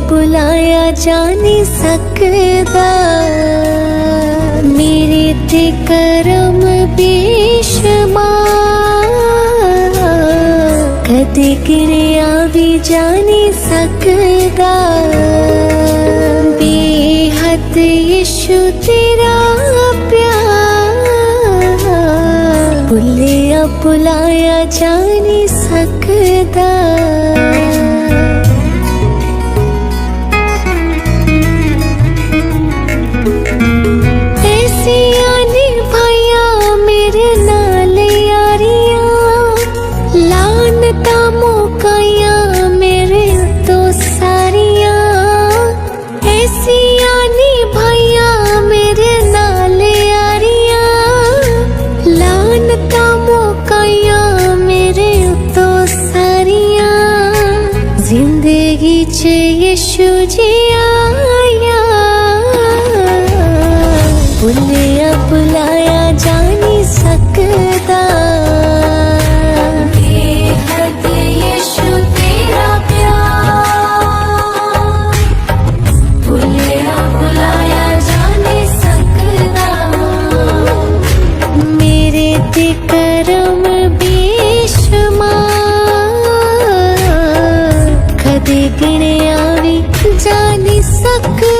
बुलाया जा नहीं सकदा। मेरे ते करम बेशुमार, कदे गिणिया भी जा नहीं सकदा। बेहद यीशु तेरा प्यार, भुलिया बुलाया जा नहीं सकदा। जिंदगी च यीशु जी आया, भुलिया बुलाया जा नहीं सकदा। बेहद यीशु तेरा प्यार, भुलिया बुलाया जा नहीं सकदा। मेरे ते करम कदे गिणिया भी जा नहीं सकदा।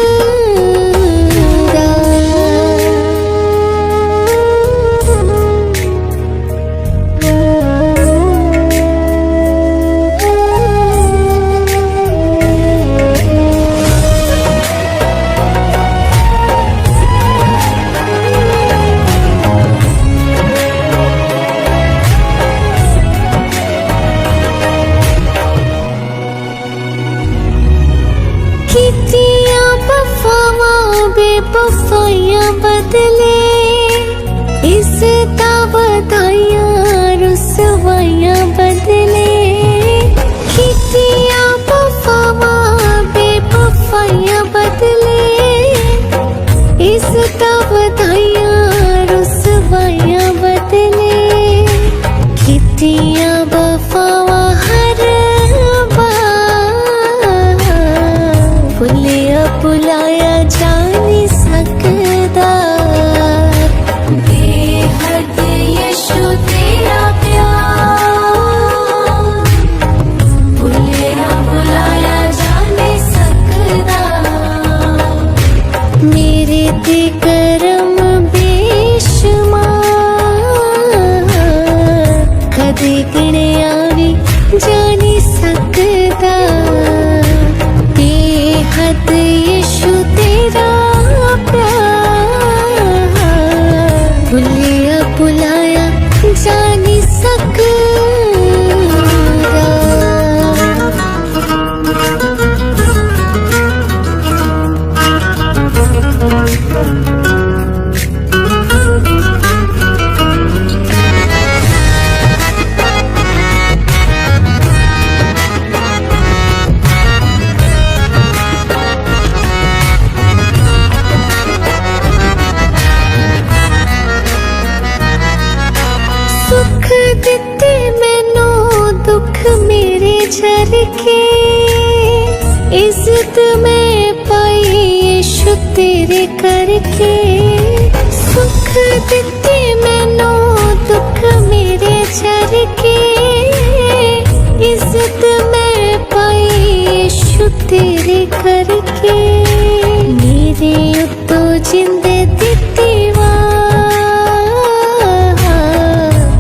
बेवफाइयां बदले, इज़्ज़तां वधाइयां रुसवाइयां बदले। कीतियां वफावां बेवफाइयां बदले, इज़्ज़तां वधाइयां रुसवाइयां बदले। कीतियां वफावां हर बार, भुलिया बुलाया जा नहीं सकदा। बेहद यीशु तेरा प्यार, भुलिया बुलाया जा नहीं सकदा। मेरे ते करम बेशुमार, कदे गिणिया भी जा नहीं सकदा। बेहद यीशु तेरा प्यार, भुलिया बुलाया जा नहीं सकदा। सुख दिते मैनू दुख मेरे झरके, इज्जत मैं पाई यीशु तेरे करके। सुख दिते मैनू दुख मेरे झरके, इज्जत मैं पाई यीशु तेरे करके। मेरे उत्तो जिंद दित्ती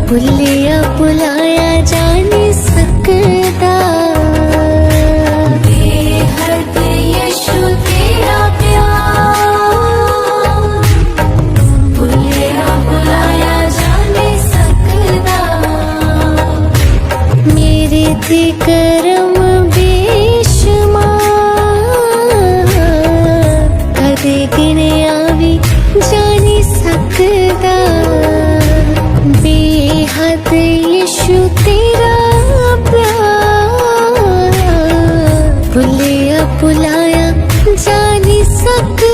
भुलिया बुलाया जा नहीं सकदा। बेहद यीशु तेरा प्यार, भुलिया बुलाया जा नहीं सकदा। मेरे ते करम बेशुमार, कदे गिणिया भी जा नहीं सकदा। बेहद यीशु तेरा प्यार, भुलिया बुलाया जा नहीं सकदा।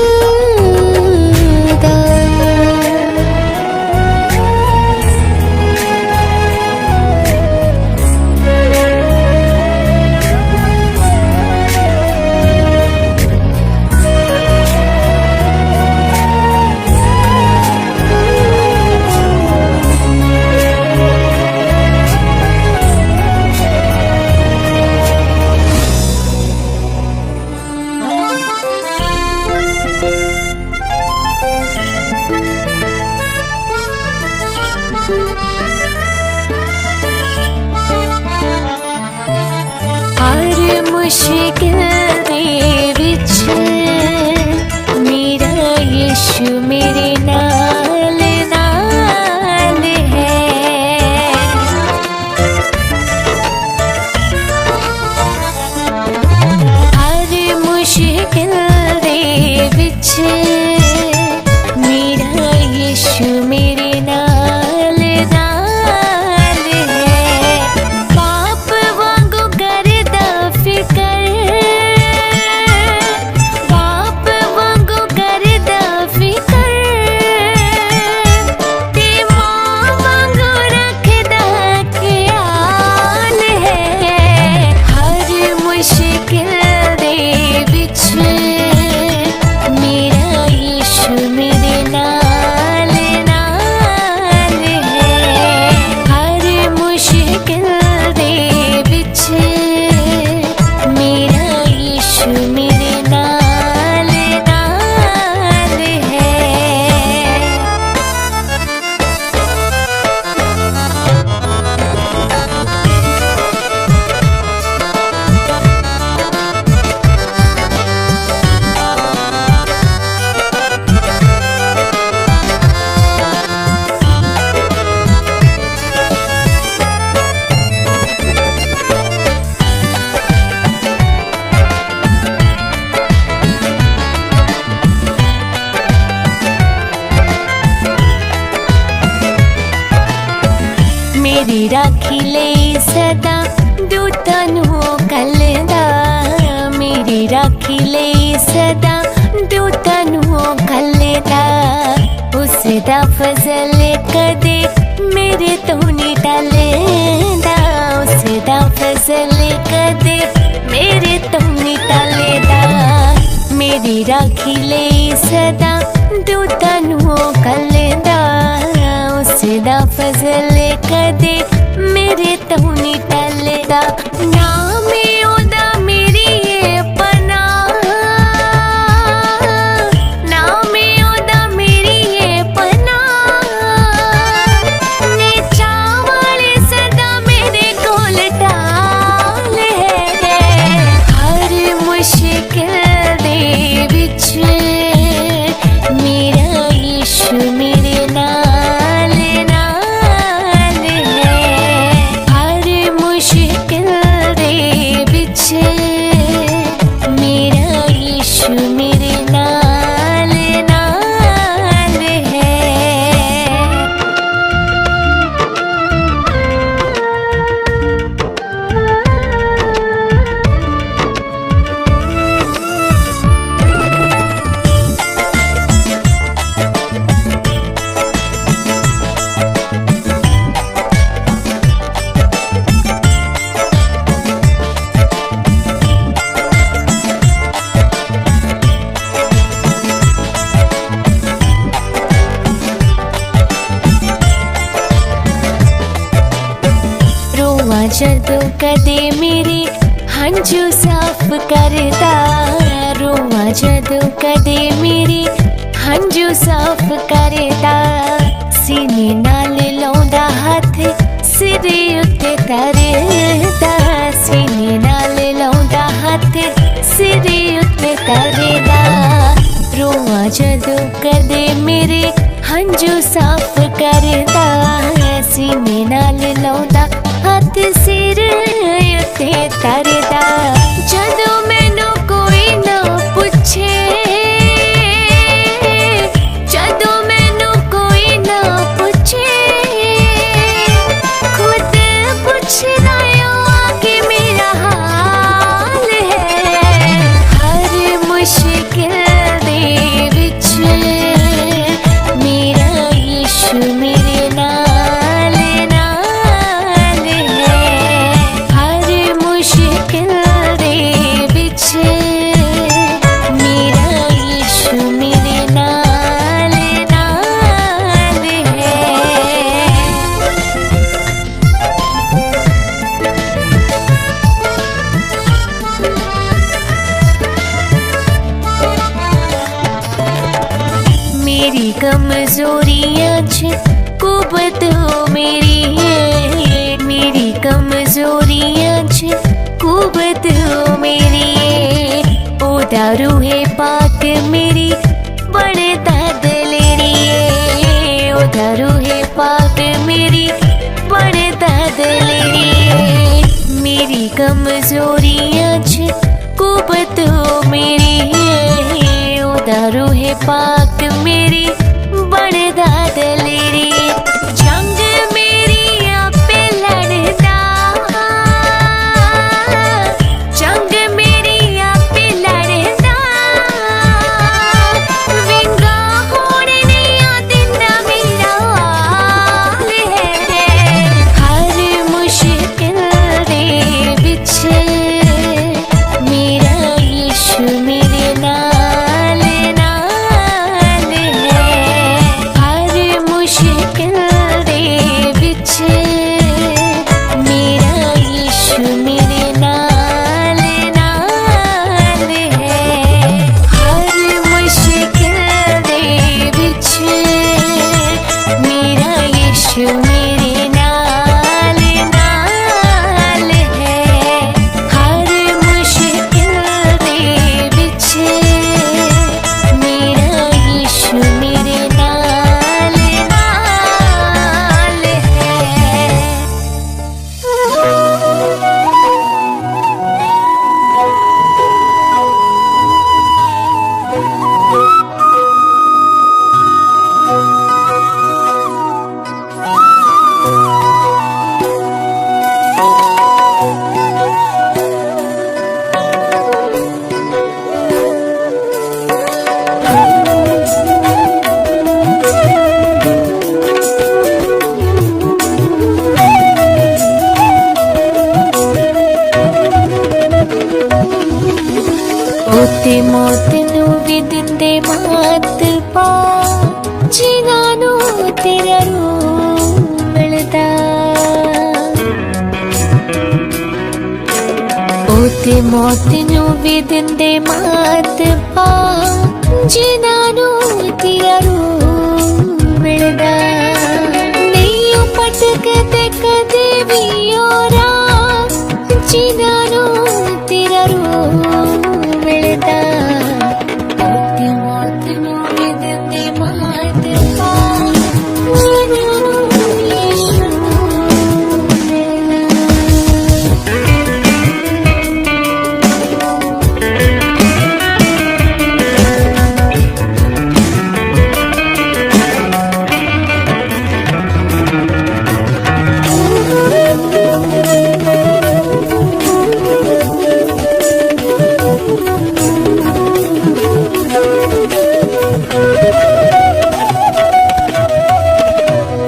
मुश्किल दे विच मेरा यीशु मेरे नाल नाल है। पाप वांगू करदा फिकर, पाप वांगू करदा फिकर, ते मां वांगू रखदा ख्याल है। हर मुश्किल दे विच मेरा यीशु मेरे नाल नाल है। हर मुश्किल दे विच मेरा यीशु मेरे नाल नाल है। मेरी राखी ले सदा दूतां नूं कल्लदा, मेरी राखी ले सदा दूतां नूं कल्लदा। उसदा फजल कदे मेरे तो नहीं टलदा, उसदा फजल कदे मेरे तो नहीं टलदा। मेरी राखी ले सदा दूतां नूं कल्लदा, उसदा फजल कदे मेरे तो नहीं टलदा। नाम ओदा मेरी ये पनाह, नाम ओदा मेरी ये पनाह, ने चावल सदा मेरे कोल टाल है। हर मुश्किल दे विच मेरा यीशु मेरे नाल नाल है। हर मुश्किल दे विच मेरा यीशु मेरे नाल नाल है। रोवां जदों कदे मेरे हंझू साफ करदा, रोवां जदों कदे मेरे हंझू साफ करदा। सीने नाल लाउंदा हथ सिरे उत्ते तरदा, सीने नाल लाउंदा हथ सिरे उत्ते तरदा। रोवां जदों कदे मेरे हंझू साफ करदा, सीने नाल लाउंदा हथ सिर उत्ते तरदा। जदों मैनूं कोई ना पुछे, जदों मैनूं कोई ना पुछे, खुद पुछदा आके मेरा हाल है। हर मुश्किल दे विच मेरा यीशु मेरे नाल नाल है। हर मुश्किल दे विच मेरा यीशु मेरे नाल नाल है। मेरी कमजोरियां च कुबत हो मेरी है, मेरी कमजोरियां च कुबत हो मेरी है। ओदा रूहे पाक मेरी बड़े दलेरी है, ओदा रूहे पाक मेरी बड़े दलेरी है। मेरी कमजोरियां च कुबत हो मेरी है, ਤੇ ਮੌਤ ਨੂੰ ਵੀ ਦਿੰਦੇ ਮਾਤ ਪਾ ਜਿਨ੍ਹਾਂ ਨੂੰ ਤੇਰਾ ਰੂਪ ਮਿਲਦਾ ਉਹ ਤੇ ਮੌਤ ਨੂੰ ਵੀ ਦਿੰਦੇ ਮਾਤ ਪਾ ਜਿਨ੍ਹਾਂ ਨੂੰ ਤੇਰਾ ਰੂਪ ਮਿਲਦਾ ਨਹੀਂ ਉਹ ਭਟਕਦੇ ਕਦੇ ਵੀ ਹੋਰਾ ਜਿਨ੍ਹਾਂ ਨੂੰ ਤੇਰਾ ਰੂਪ ਮਿਲਦਾ ਤੇ ਮੌਤ ਨੂੰ ਵੀ ਦਿੰਦੇ ਮਾਤ ਪਾ ਜਿਨ੍ਹਾਂ ਨੂੰ ਯਿਸੂ ਮਿਲਦਾ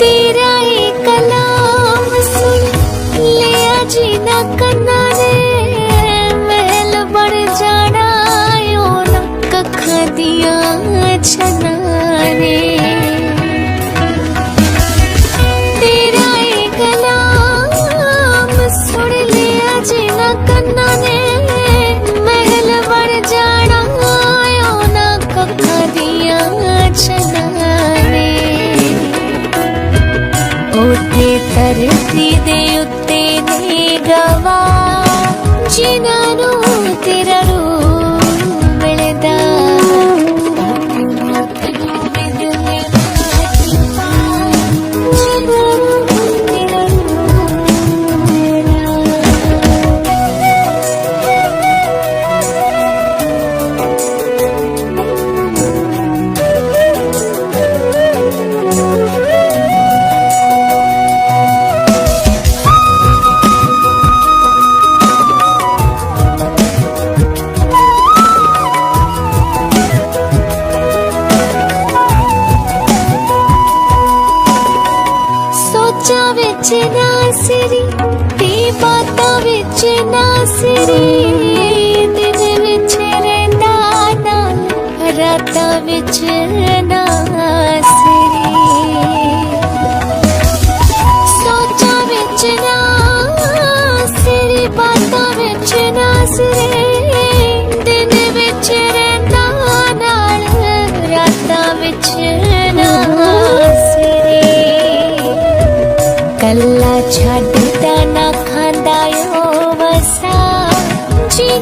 तेरा एक कलाम सुन लिया जीना कन्ना ने महल बन जाना यो ना कखा दिया छना ने तेरा एक कलाम सुन लिया जीना कन्ना ने महल बन जाना यो ना कखा दिया छना ने ਉੱਤੇ ਧਰਤੀ ਦੇ ਉੱਤੇ ਨੇ ਗਵਾ ਜਿਨ੍ਹਾਂ ਨੂੰ ਤੇਰਾ ਰੂਪ ਮਿਲਦਾ ਮੌਤ ਨੂੰ ਵੀ ਦਿੰਦੇ ਮਾਤ ਪਾ ਜਿਨ੍ਹਾਂ ਨੂੰ ਤੇਰਾ ਰੂਪ ਮਿਲਦਾ ਸੋਚਾਂ ਵਿੱਚ ਨਾਸਰੀ ਤੇ ਬਾਤਾਂ ਵਿੱਚ ਨਾਸਰੀ ਦਿਨ ਵਿੱਚ ਰਹਿੰਦਾ ਨਾਲ ਰਾਤਾਂ ਵਿੱਚ ਨਾਸਰੀ ਸੋਚਾਂ ਵਿੱਚ ਨਾਸਰੀ ਬਾਤਾਂ ਵਿੱਚ ਨਾਸਰੀ ਦਿਨ ਵਿੱਚ ਰਹਿੰਦਾ ਨਾਲ ਰਾਤਾਂ ਵਿੱਚ ਨਾਸਰੀ ਕੱਲਾ ਛੱਡਦਾ ਨਾ ਖਾਂਦਾ ਓ ਵਸਾ ਜੀ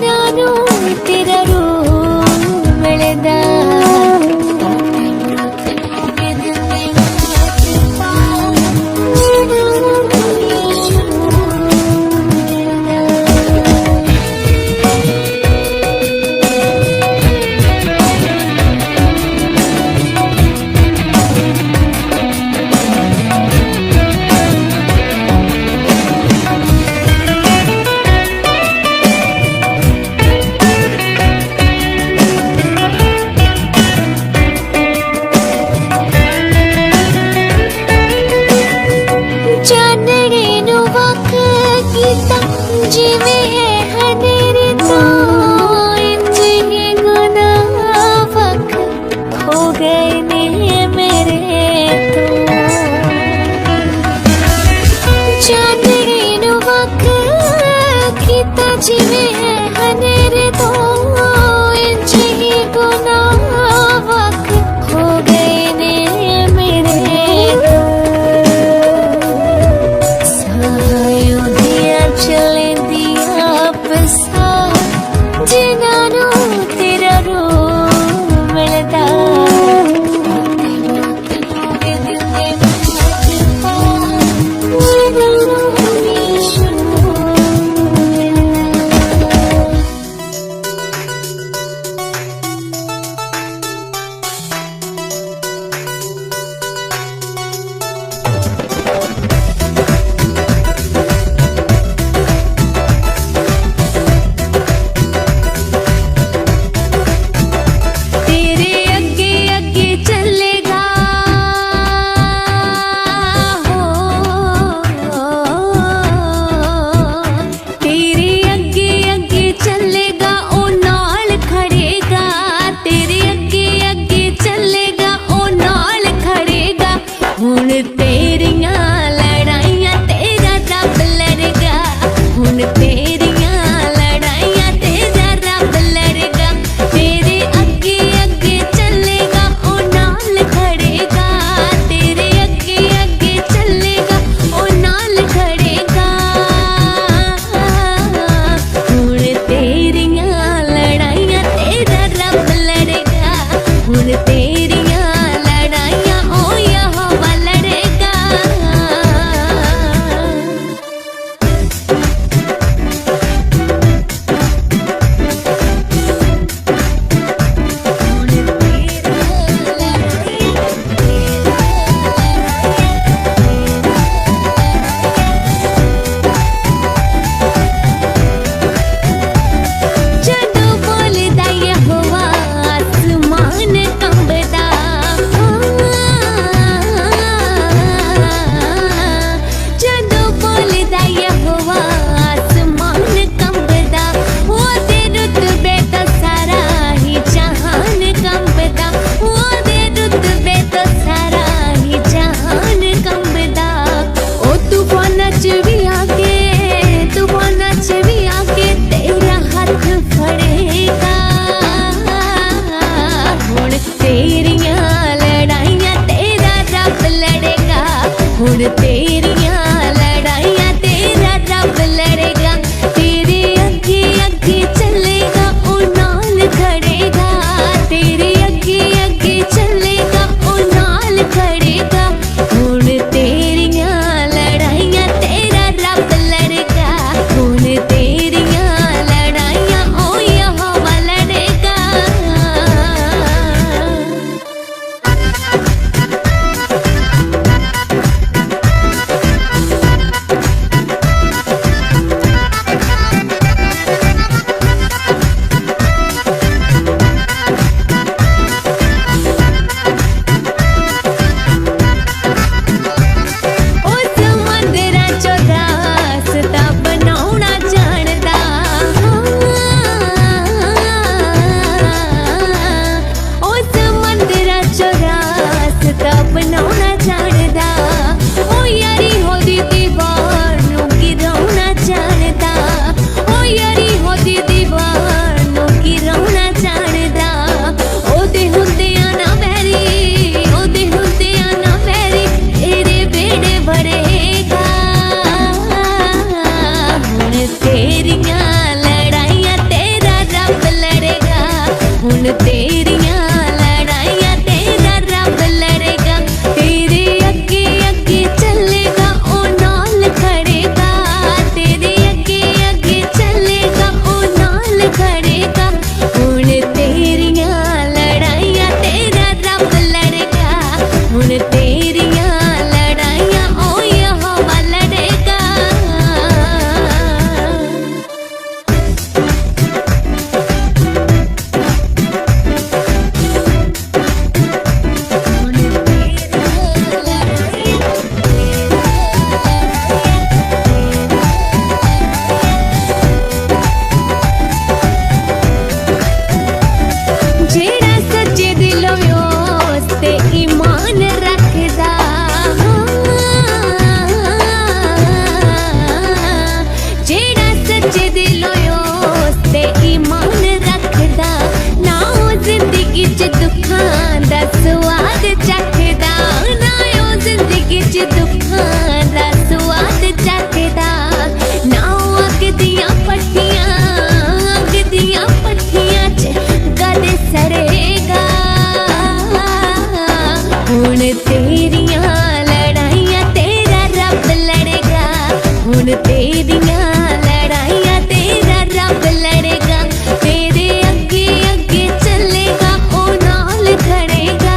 हुण तेरियां लड़ाइयां तेरा रब लड़ेगा, तेरे अगे अगे चलेगा ओ नाल खड़ेगा,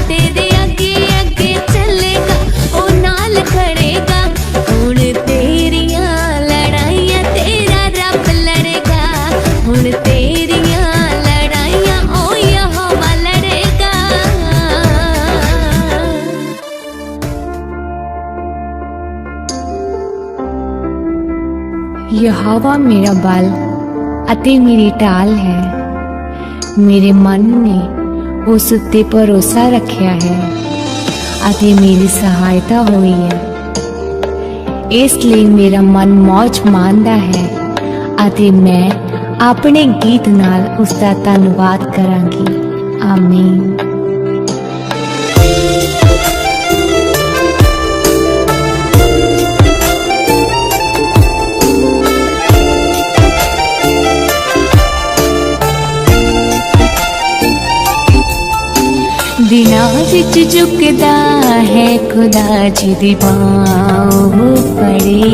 तेरे अगे अगे चलेगा ओ नाल खड़ेगा। हुण तेरियां लड़ाइयां तेरा रब लड़ेगा, हुण तेरियां लड़ाइयां ओ यहोवा लड़ेगा। यहोवा मेरा बल ਅਤੇ ਮੇਰੀ ਢਾਲ ਹੈ, ਮੇਰੇ ਮਨ ਨੇ ਉਸ ਉੱਤੇ ਭਰੋਸਾ ਰੱਖਿਆ ਹੈ ਅਤੇ ਮੇਰੀ ਸਹਾਇਤਾ ਹੋਈ ਹੈ। ਇਸ ਲਈ ਮੇਰਾ ਮਨ ਮੌਜ ਮਾਣਦਾ ਹੈ ਅਤੇ ਮੈਂ ਆਪਣੇ ਗੀਤ ਨਾਲ ਉਸ ਦਾ ਧੰਨਵਾਦ ਕਰਾਂਗੀ। ਆਮੀਨ। दिनां विच झुकदा है खुदा जी दी बाहों फड़े,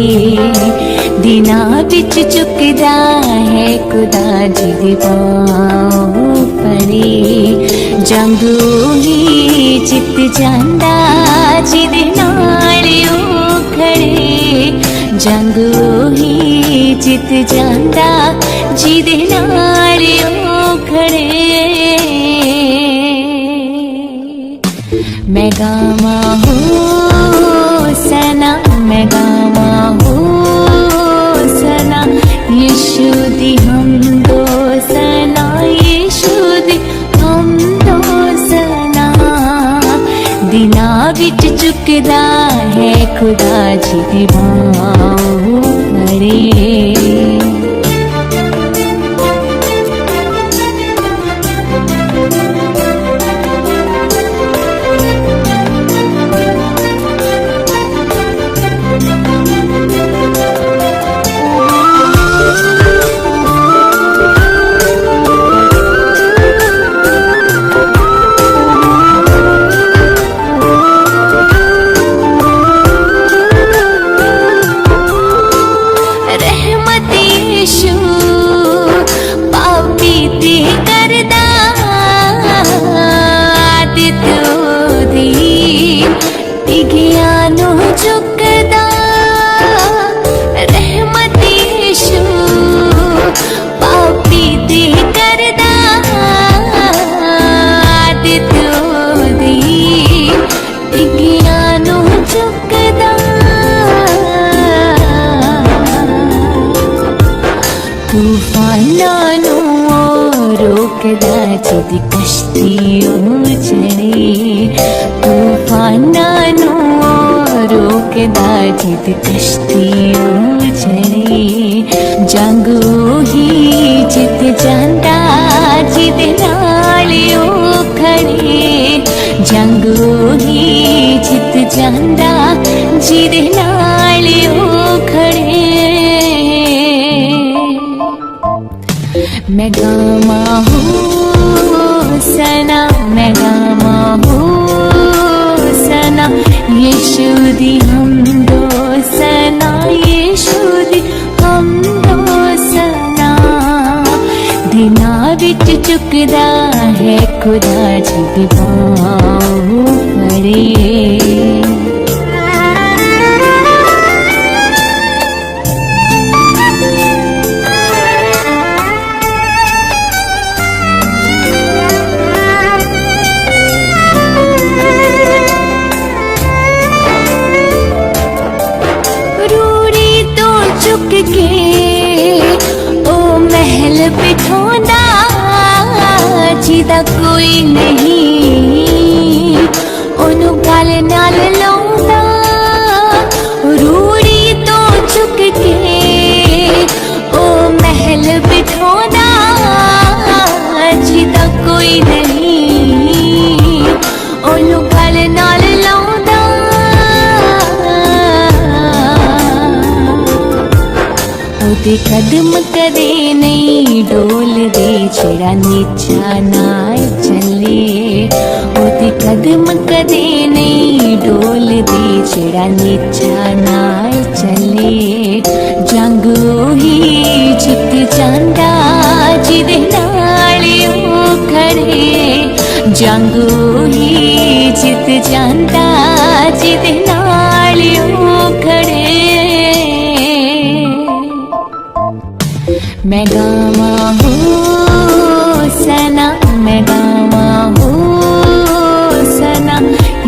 दिनां विच झुकदा है खुदा जी दी बाहों फड़े। जंग ही जित जांदा जिदे नाल ओ खड़े, जंग ही जित जांदा जिदे नाल ओ खड़े। मैं गावा होसना, मैं गावा होसना, यीशु दी हमदो सना, यीशु दी हमदो सना। दिनां विच झुकदा है खुदा जी दी बाहों फड़े। तूफानां नूं रोकदा जिदी कश्ती चढ़े, तूफानां नूं रोकदा जिदी कश्ती चढ़े। जंग ही जित जांदा जिदे नाल ओ खड़े, जंग ही जित जांदा जिदे नाल ओ खड़े। मैं गावा होसना, मैं गावा होसना, यीशु दी हमदो सना, यीशु दी हमदो सना। दिनां विच झुकदा है खुदा जी दी बाहों फड़े। के ओ महल बिठोंदा जिदा कोई नहीं, ओनू गल नाल लाउंदा। रूड़ी तो चुक के ओ महल बिठोंदा जिदा कोई नहीं, ओनू गल नाल लाउंदा। ओदे कदम कदे नहीं डोलदे जेड़ा नीचा नाल चले, ओदे कदम कदे नहीं डोलदे जेड़ा नीचा नाल चले। जंग ही जित जांदा जिदे नाल ओ खड़े। जंग ही जित जांदा जिदे नाल ओ खड़े। मैं गावा होसना, मैं गावा होसना,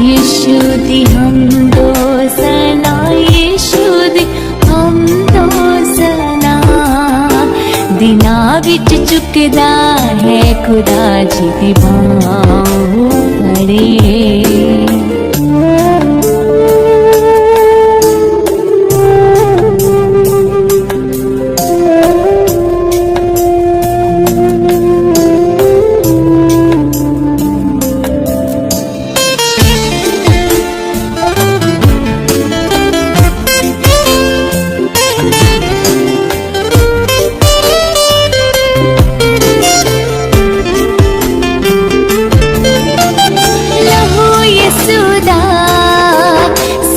यीशु दी हमदो सना, यीशु दी हमदो सना। दिना विच चुकदा है खुदा जी दी बाहों फड़े।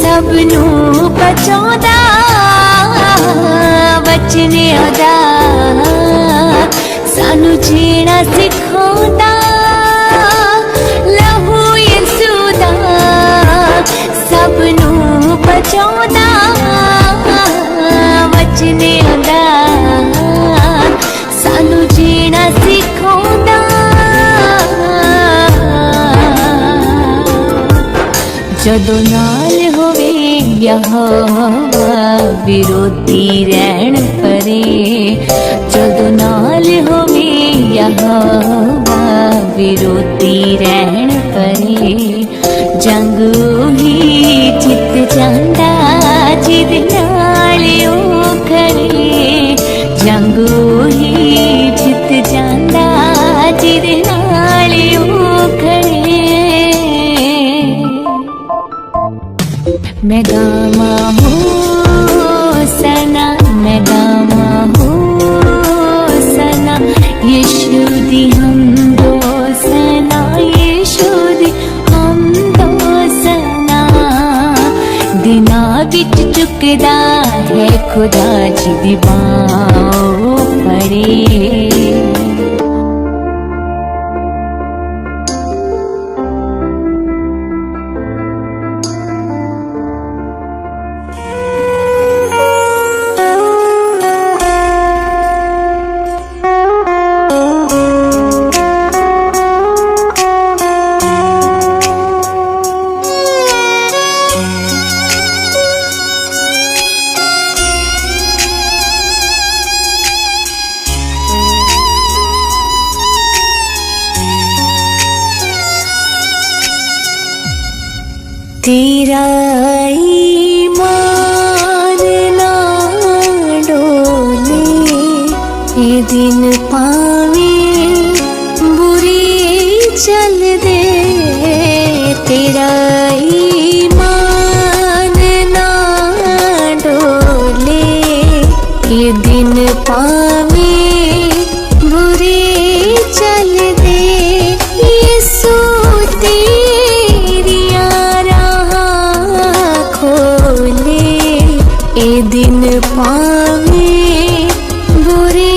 सबनू बचाउंदा बचने ओदा सानू जीना सिखाउंदा। लहू यीशु दा सबनू बचाउंदा बचने ओदा सानू जीना सिखाउंदा। जदों नाल होवे यहोवा विरोधी रहन परे। जदों नाल होवे यहोवा विरोधी रहन परे। जंग ही जित जांदा जिदे नाल ओ खड़े। जंग ही जित जांदा जिदे नाल ओ खड़े। मैं गावा होसना, मैं गावा होसना, यीशु दी हमदो सना, यीशु दी हमदो सना। दिना विच चुकदा है खुदा जी दी बाहों फड़े। तेरा ईमान ना डोले, ये दिन पावे बुरी चल दे। तेरा ईमान ना डोले, ये दिन पावे बुरी चल दे। यीशु ए दिन पावे बुरे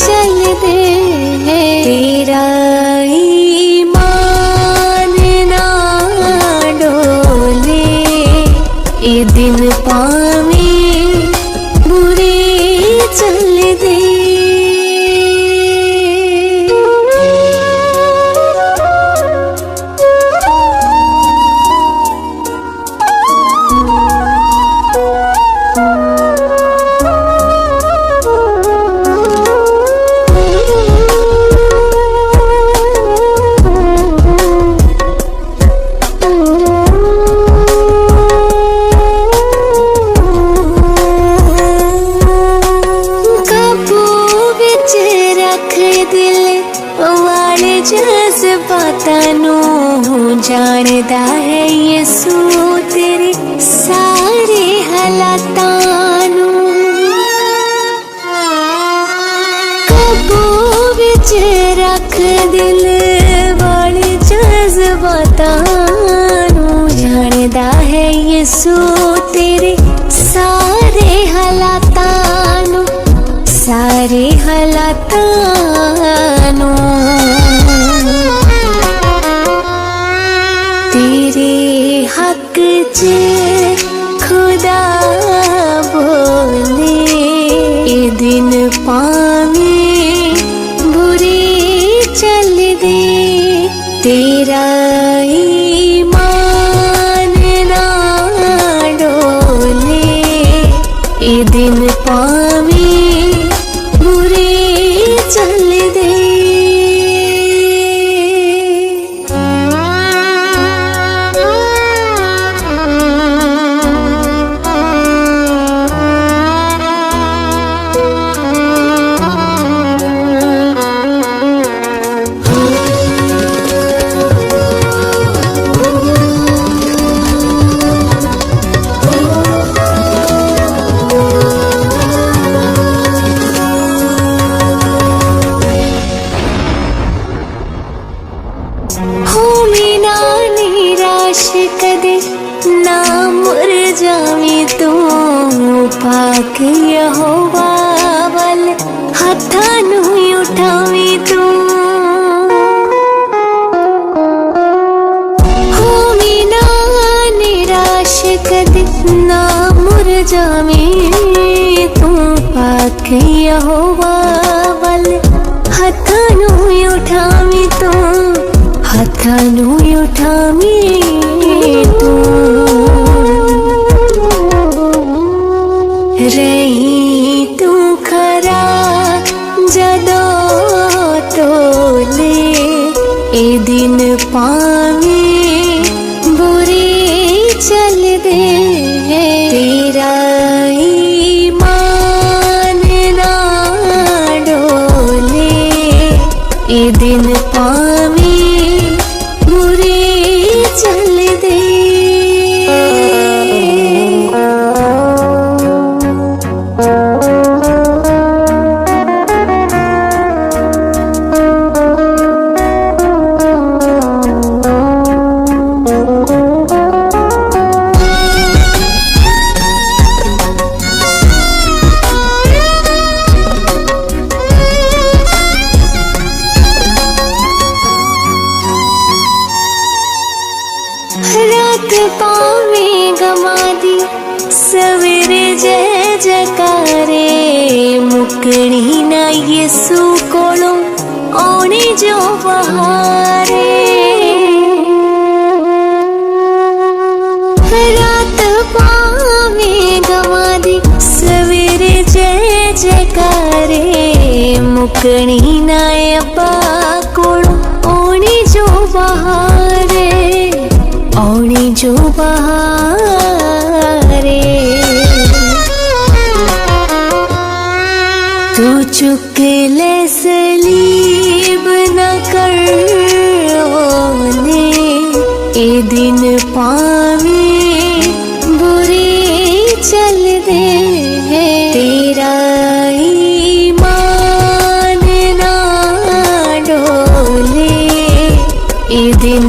चल दे। तेरा ईमान ना डोले, ए दिन पावे बुरे चल दे। जज्बातां नूं जानदा है यीशु तेरे सारे हालातां नूं। काबू विच रख दिल वाले जज्बातां नूं जानदा है यीशु तेरे सारे ਸਾਰੇ ਹਾਲਾਤਾਂ ਨੂੰ ਤੇਰੇ ਹੱਕ 'ਚ ਖੁਦਾ ਬੋਲੇ ਇਹ ਦਿਨ ਭਾਵੇਂ ਬੁਰੇ ਚੱਲਦੇ ਤੇਰਾ ਈਮਾਨ ਨਾ ਡੋਲੇ ਇਹ ਦਿਨ ਭਾਵੇਂ ਬੁਰੇ ਚੱਲਦੇ कदे ना मुरझावी तू पाक यहोवा वल हत्थां नूं उठावी तू होवी ना निराश कदे ना मुरझावी तू पाक यहोवा वल हत्थां नूं उठावी तू हत्थां नूं उठावी रही तू खरा जदों तोले ए दिन पावें बुरे चलदे तेरा ईमान ना डोले ए दिन पावें बुरे चलदे रात पावे गमा दी सवेरे जय जयकारे मुकनी ना यीशु कोलों आने जो बहारे रात पावे गमा दी सवेरे जय जयकारे मुकनी ना अब्बा कोलों आने जो बहारे औनी जो बहारे तू चुक ले सलीब न कर ओले ए दिन पावें बुरे चलदे तेरा ईमान ना डोले ए दिन